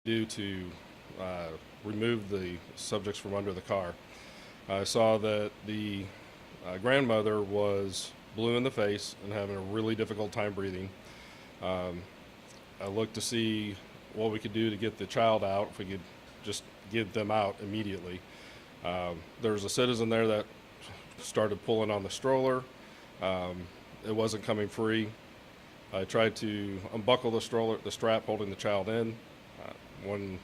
do to remove the subjects from under the car. I saw that the grandmother was blue in the face and having a really difficult time breathing. Um, I looked to see what we could do to get the child out, if we could just get them out immediately. There was a citizen there that started pulling on the stroller. It wasn't coming free. I tried to unbuckle the stroller, the strap holding the child in. When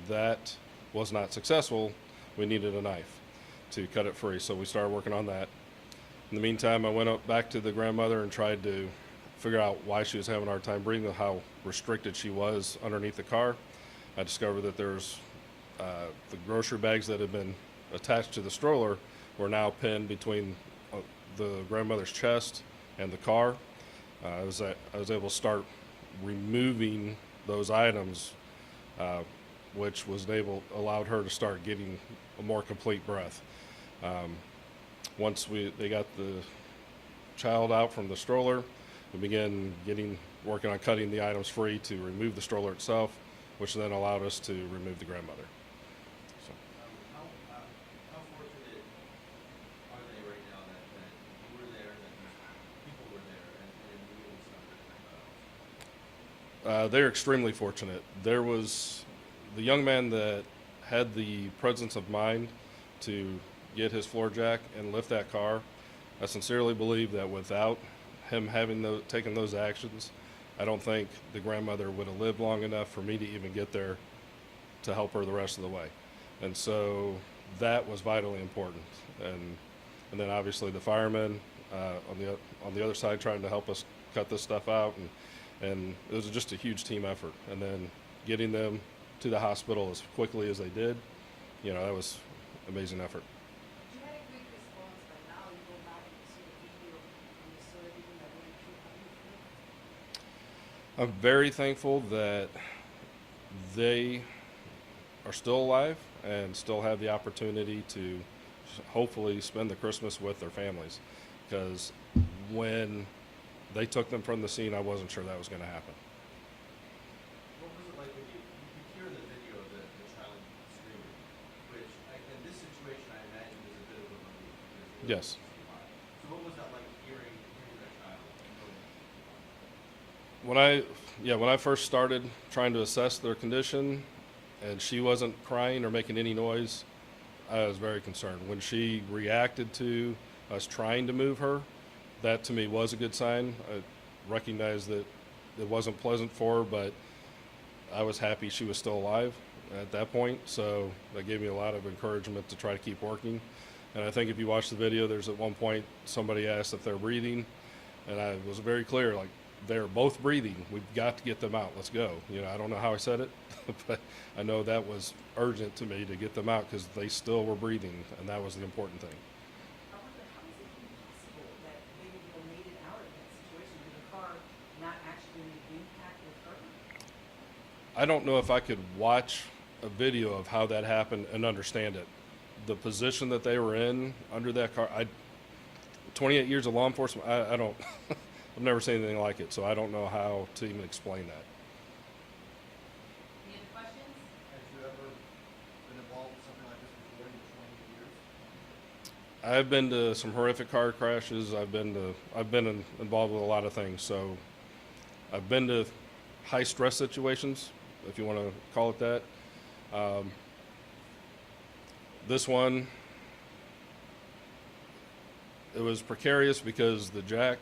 that was not successful, we needed a knife to cut it free, so we started working on that. In the meantime, I went up back to the grandmother and tried to figure out why she was having a hard time breathing, how restricted she was underneath the car. I discovered that there's the grocery bags that had been attached to the stroller were now pinned between the grandmother's chest and the car. I was able to start removing those items, which allowed her to start getting a more complete breath. Once they got the child out from the stroller, we began working on cutting the items free to remove the stroller itself, which then allowed us to remove the grandmother. So, How fortunate are they right now that you were there, that these people were there, and removing stuff? they're extremely fortunate. There was the young man that had the presence of mind to get his floor jack and lift that car. I sincerely believe that without him taken those actions, I don't think the grandmother would have lived long enough for me to even get there to help her the rest of the way. And so that was vitally important. And then obviously the firemen on the other side trying to help us cut this stuff out, and it was just a huge team effort. And then getting them to the hospital as quickly as they did, that was amazing effort. You had a great response, but now you go back and you see the video and you saw everything that went through. How do you feel? I'm very thankful that they are still alive and still have the opportunity to hopefully spend the Christmas with their families. Because when they took them from the scene, I wasn't sure that was going to happen. What was it like when you could hear in the video the child screaming, which in this situation I imagine is a bit of a relief. Yes. So what was that like hearing that child? When I first started trying to assess their condition, and she wasn't crying or making any noise, I was very concerned. When she reacted to us trying to move her, that to me was a good sign. I recognized that it wasn't pleasant for her, but I was happy she was still alive at that point. So that gave me a lot of encouragement to try to keep working. And I think if you watch the video, there's at one point somebody asked if they're breathing, and I was very clear, like, they're both breathing. We've got to get them out. Let's go. I don't know how I said it, but I know that was urgent to me to get them out because they still were breathing, and that was the important thing. I wonder, how is it even possible that they made it out of that situation? Did the car not actually impact with her? I don't know if I could watch a video of how that happened and understand it. The position that they were in under that car, 28 years of law enforcement, I don't, I've never seen anything like it, so I don't know how to even explain that. Any other questions? Have you ever been involved with something like this before in your 28 years? I've been to some horrific car crashes. I've been involved with a lot of things. So I've been to high stress situations, if you want to call it that. This one, it was precarious because the jack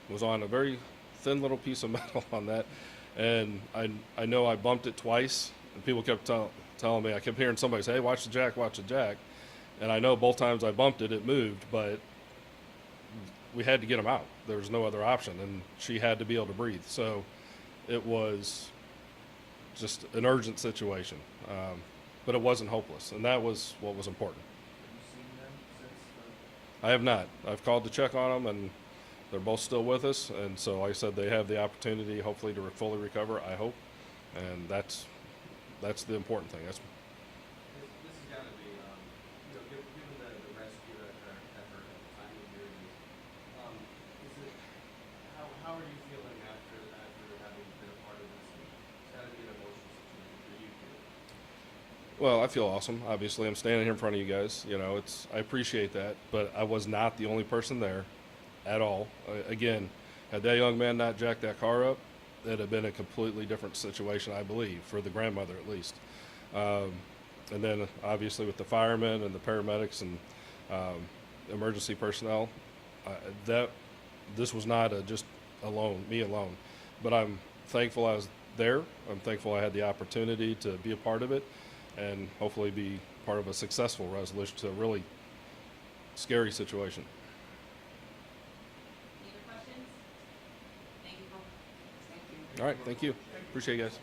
was on a very thin little piece of metal on that, and I know I bumped it twice, and people kept telling me, I kept hearing somebody say, hey, watch the jack, and I know both times I bumped it, it moved, but we had to get him out. There was no other option, and she had to be able to breathe. So it was just an urgent situation, but it wasn't hopeless, and that was what was important. Have you seen them since? I have not. I've called to check on them, and they're both still with us. And so, like I said, they have the opportunity, hopefully, to fully recover. I hope, and that's the important thing. This has got to be, given the rescue effort at the time of your use, how are you feeling after having been a part of this? It's got to be an emotional situation. Well, I feel awesome. Obviously, I'm standing here in front of you guys. You know, I appreciate that, but I was not the only person there at all. Again, had that young man not jacked that car up, it'd have been a completely different situation, I believe, for the grandmother at least. And then obviously with the firemen and the paramedics and emergency personnel, that this was not just me alone. But I'm thankful I was there. I'm thankful I had the opportunity to be a part of it and hopefully be part of a successful resolution to a really scary situation. Any other questions? Thank you, folks. Thank you. All right, thank you. Appreciate you guys.